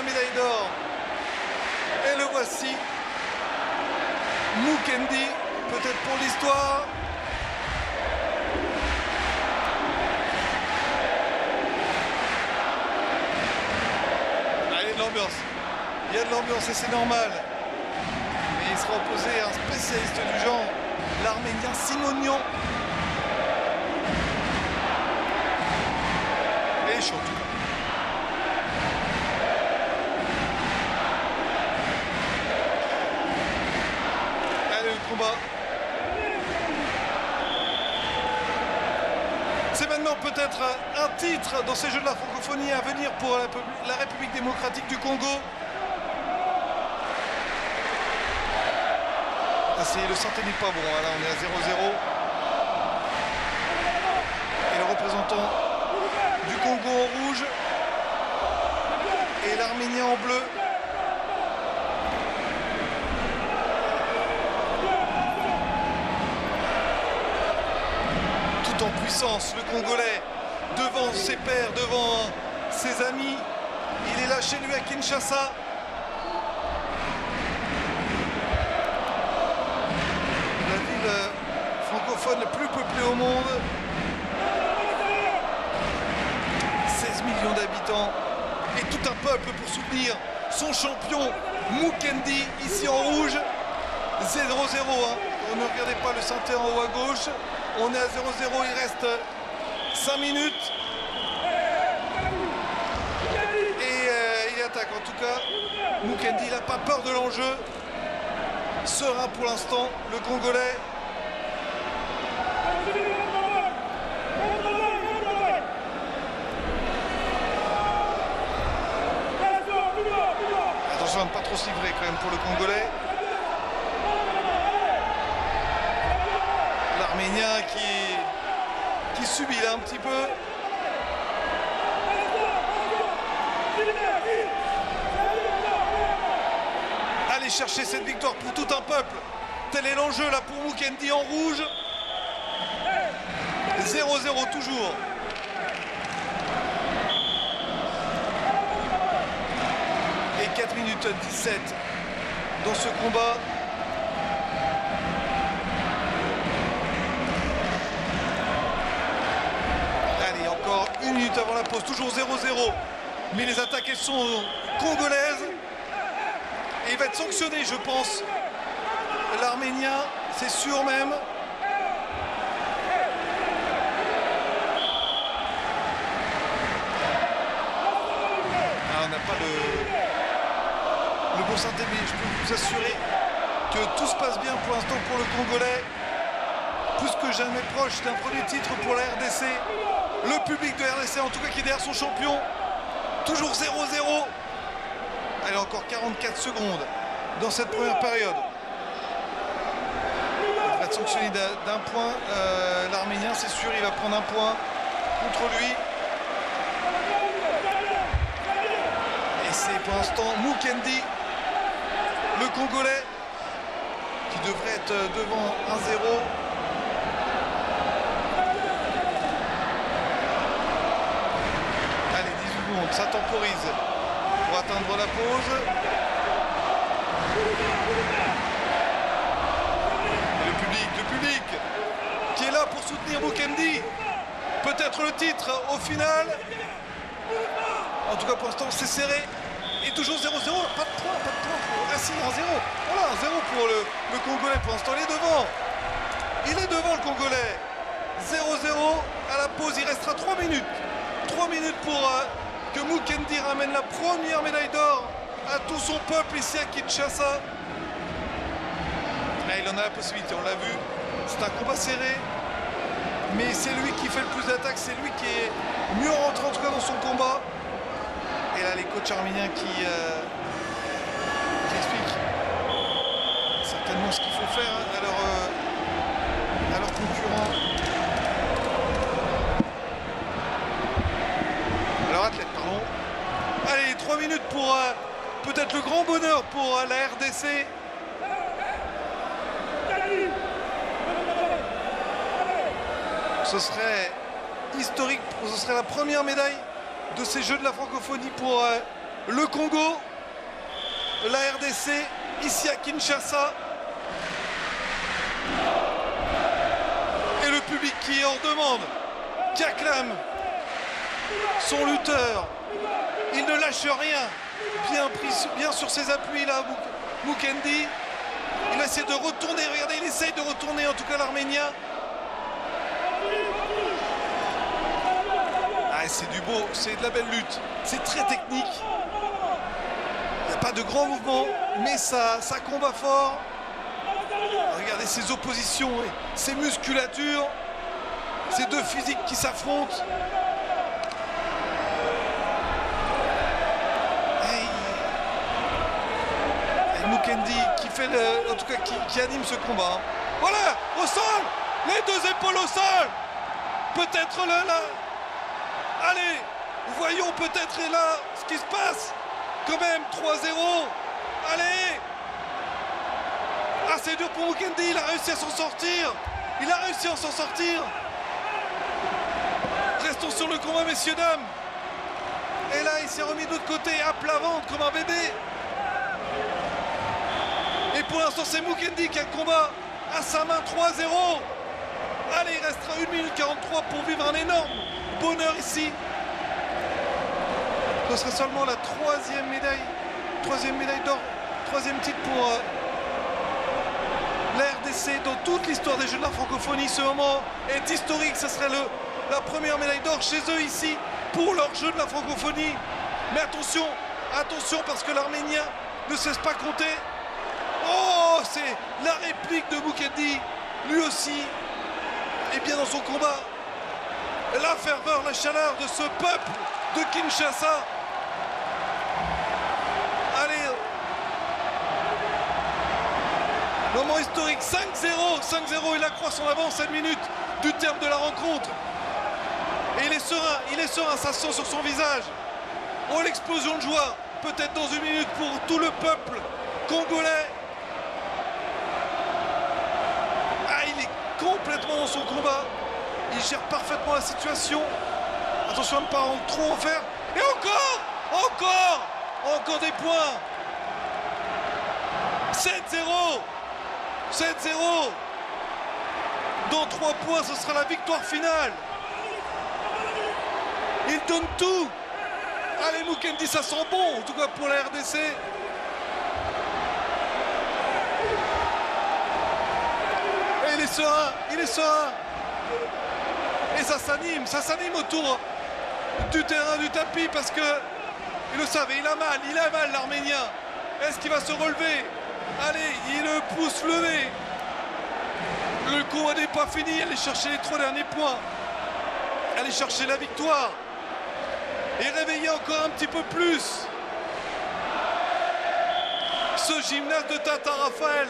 la médaille d'or. Et le voici. Mukendi, peut-être pour l'histoire. Allez, de l'ambiance. Il y a de l'ambiance et c'est normal. Mais il sera opposé à un spécialiste du genre, l'Arménien Simonian. Et chaud. Allez, le combat. C'est maintenant peut-être un titre dans ces Jeux de la francophonie à venir pour la République démocratique du Congo. Le santé n'est pas bon, là on est à 0-0. Et le représentant du Congo en rouge et l'Arménien en bleu. Tout en puissance, le Congolais devant ses pairs, devant ses amis. Il est là chez lui à Kinshasa. Francophone le plus peuplé au monde. 16 millions d'habitants et tout un peuple pour soutenir son champion Mukendi ici en rouge. 0-0 hein. Ne regardez pas le synthé en haut à gauche. On est à 0-0, il reste 5 minutes. Et il attaque en tout cas. Mukendi, il n'a pas peur de l'enjeu. Serein pour l'instant, le Congolais. Attention à ne pas trop se livrer quand même pour le Congolais. L'Arménien qui subit là un petit peu. Allez chercher cette victoire pour tout un peuple. Tel est l'enjeu là pour Mukendi en rouge. 0-0 toujours. Et 4 minutes 17 dans ce combat. Allez, encore 1 minute avant la pause, toujours 0-0. Mais les attaques, elles sont congolaises. Et il va être sanctionné, je pense. L'Arménien, c'est sûr même. On n'a pas le bon synthé, mais je peux vous assurer que tout se passe bien pour l'instant pour le Congolais. Plus que jamais proche d'un premier titre pour la RDC. Le public de RDC, en tout cas, qui est derrière son champion. Toujours 0-0. Allez, encore 44 secondes dans cette première période. Il va être sanctionné d'un point. L'Arménien, c'est sûr, il va prendre un point contre lui. C'est pour l'instant Mukendi, le Congolais, qui devrait être devant 1-0. Allez, 18 secondes, ça temporise pour atteindre la pause. Et le public qui est là pour soutenir Mukendi. Peut-être le titre au final. En tout cas, pour l'instant, c'est serré. Et toujours 0-0, pas de point pour Racing, 1-0. Voilà, 1-0 pour le Congolais. Pour l'instant, il est devant. Il est devant le Congolais. 0-0 à la pause, il restera 3 minutes. 3 minutes pour que Mukendi ramène la première médaille d'or à tout son peuple ici à Kinshasa. Là, il en a la possibilité, on l'a vu. C'est un combat serré. Mais c'est lui qui fait le plus d'attaques, c'est lui qui est mieux rentré en tout cas dans son combat. Et là, les coachs arméniens qui expliquent certainement ce qu'il faut faire à leurs concurrents. À leur athlète, pardon. Allez, 3 minutes pour peut-être le grand bonheur pour la RDC. Ce serait historique, ce serait la première médaille de ces Jeux de la francophonie pour le Congo, la RDC, ici à Kinshasa. Et le public qui est hors demande, qui acclame son lutteur. Il ne lâche rien, bien sur ses appuis là, Mukendi. Il essaie de retourner, regardez, il essaye de retourner en tout cas l'Arménien. Ah, c'est du beau, c'est de la belle lutte, c'est très technique. Il n'y a pas de grands mouvements, mais ça combat fort. Regardez ses oppositions, ses musculatures, ces deux physiques qui s'affrontent. Et Mukendi qui fait en tout cas qui anime ce combat. Voilà, au sol, les deux épaules au sol. Peut-être là. Allez, voyons peut-être là ce qui se passe. Quand même, 3-0. Allez. Ah, c'est dur pour Mukendi, il a réussi à s'en sortir. Restons sur le combat, messieurs, dames. Et là, il s'est remis de l'autre côté, à plat ventre, comme un bébé. Et pour l'instant, c'est Mukendi qui a le combat à sa main, 3-0. Allez, il restera 1 minute 43 pour vivre un énorme bonheur ici. Ce sera seulement la troisième médaille d'or, troisième titre pour la RDC dans toute l'histoire des Jeux de la francophonie. Ce moment est historique, ce serait la première médaille d'or chez eux ici pour leurs Jeux de la francophonie. Mais attention parce que l'Arménien ne cesse pas compter. Oh, c'est la réplique de Mukendi, lui aussi est bien dans son combat. La ferveur, la chaleur de ce peuple de Kinshasa. Allez, moment historique, 5-0, il accroît son avance à 1 minute du terme de la rencontre. Et il est serein, ça se sent sur son visage. Oh, l'explosion de joie, peut-être dans 1 minute pour tout le peuple congolais. Ah, il est complètement dans son combat. Il gère parfaitement la situation. Attention à ne pas trop en faire. Et encore des points. 7-0. Dans 3 points, ce sera la victoire finale. Il donne tout. Allez, Mukendi, ça sent bon, en tout cas pour la RDC. Et il est serein. Et ça s'anime autour du terrain, du tapis, parce que il le savait, il a mal l'Arménien. Est-ce qu'il va se relever? Allez, il le pousse levé. Le combat n'est pas fini, allez chercher les 3 derniers points. Allez chercher la victoire. Et réveiller encore un petit peu plus ce gymnaste de Tata Raphaël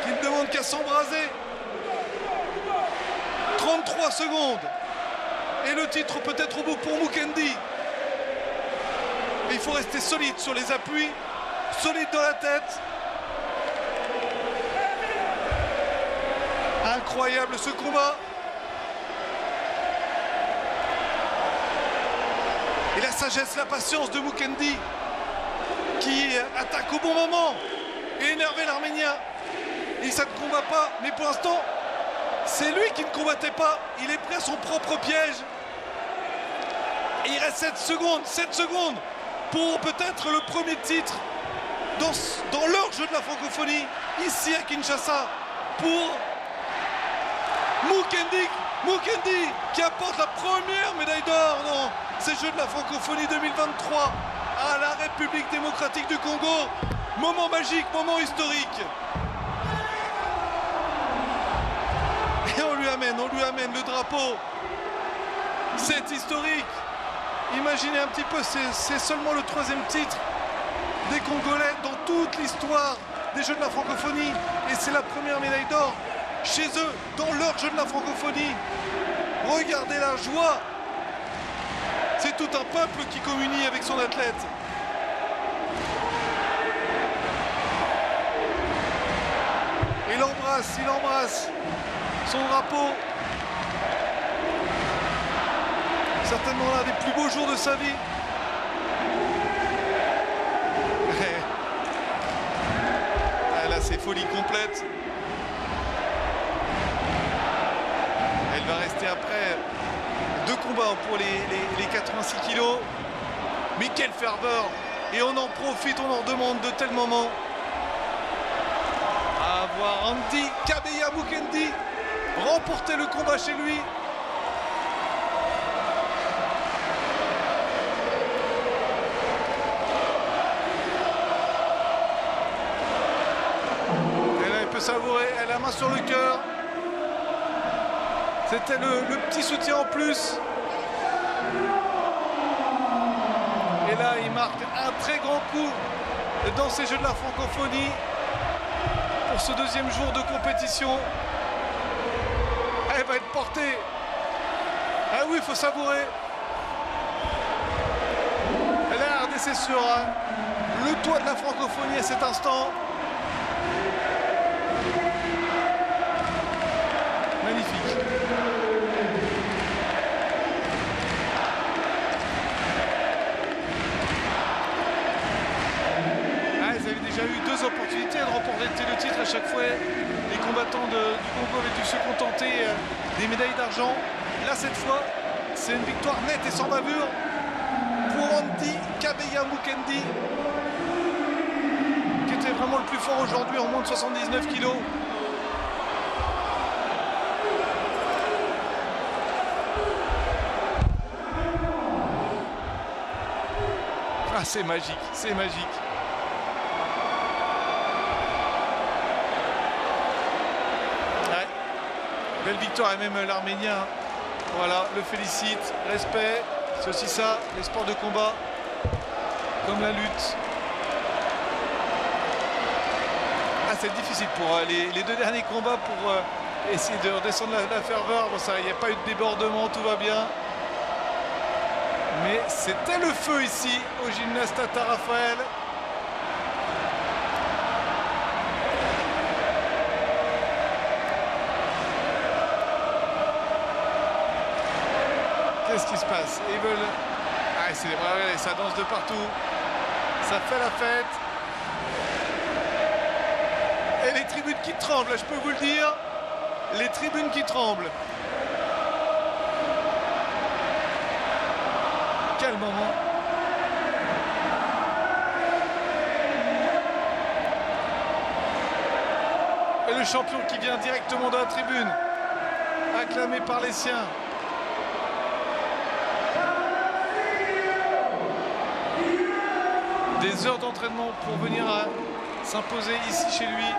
qui ne demande qu'à s'embraser. 33 secondes. Et le titre peut-être au bout pour Mukendi. Et il faut rester solide sur les appuis, solide dans la tête. Incroyable ce combat. Et la sagesse, la patience de Mukendi qui attaque au bon moment et énerver l'Arménien. Et ça ne combat pas, mais pour l'instant, c'est lui qui ne combattait pas. Il est pris à son propre piège. Et il reste 7 secondes pour peut-être le premier titre dans leur Jeu de la francophonie, ici à Kinshasa, pour Mukendi qui apporte la première médaille d'or dans ces Jeux de la francophonie 2023 à la République démocratique du Congo. Moment magique, moment historique. Et on lui amène le drapeau. C'est historique. Imaginez un petit peu, c'est seulement le 3e titre des Congolais dans toute l'histoire des Jeux de la francophonie. Et c'est la première médaille d'or chez eux, dans leur Jeu de la francophonie. Regardez la joie. C'est tout un peuple qui communie avec son athlète. Il embrasse son drapeau. Certainement l'un des plus beaux jours de sa vie. folie complète. Elle va rester après 2 combats pour les 86 kilos. Mais quelle ferveur! Et on en profite, on en demande de tels moments. À voir Andy Kabeya Mukendi remporter le combat chez lui. Et là, elle peut savourer, elle a la main sur le cœur. C'était le petit soutien en plus. Et là, il marque un très grand coup dans ces Jeux de la francophonie pour ce deuxième jour de compétition. Elle va être portée. Ah oui, il faut savourer. Elle a la RDC sur le toit de la francophonie à cet instant. Magnifique. Déjà eu 2 opportunités de remporter le titre. À chaque fois, les combattants du Congo avaient dû se contenter des médailles d'argent. Là, cette fois, c'est une victoire nette et sans bavure pour Andy Kabeya Mukendi, qui était vraiment le plus fort aujourd'hui en moins de 79 kilos. Ah, c'est magique, c'est magique. Belle victoire, et même l'Arménien, voilà, le félicite, respect, c'est aussi ça, les sports de combat, comme la lutte. Ah, c'est difficile pour les 2 derniers combats pour essayer de redescendre la ferveur. Bon, ça, il n'y a pas eu de débordement, tout va bien. Mais c'était le feu ici, au gymnase Tata Raphaël. Qu'est-ce qui se passe? Ils veulent... Ah, c'est vrai, ça danse de partout. Ça fait la fête. Et les tribunes qui tremblent, je peux vous le dire. Les tribunes qui tremblent. Quel moment. Et le champion qui vient directement de la tribune, acclamé par les siens. Des heures d'entraînement pour venir s'imposer ici chez lui.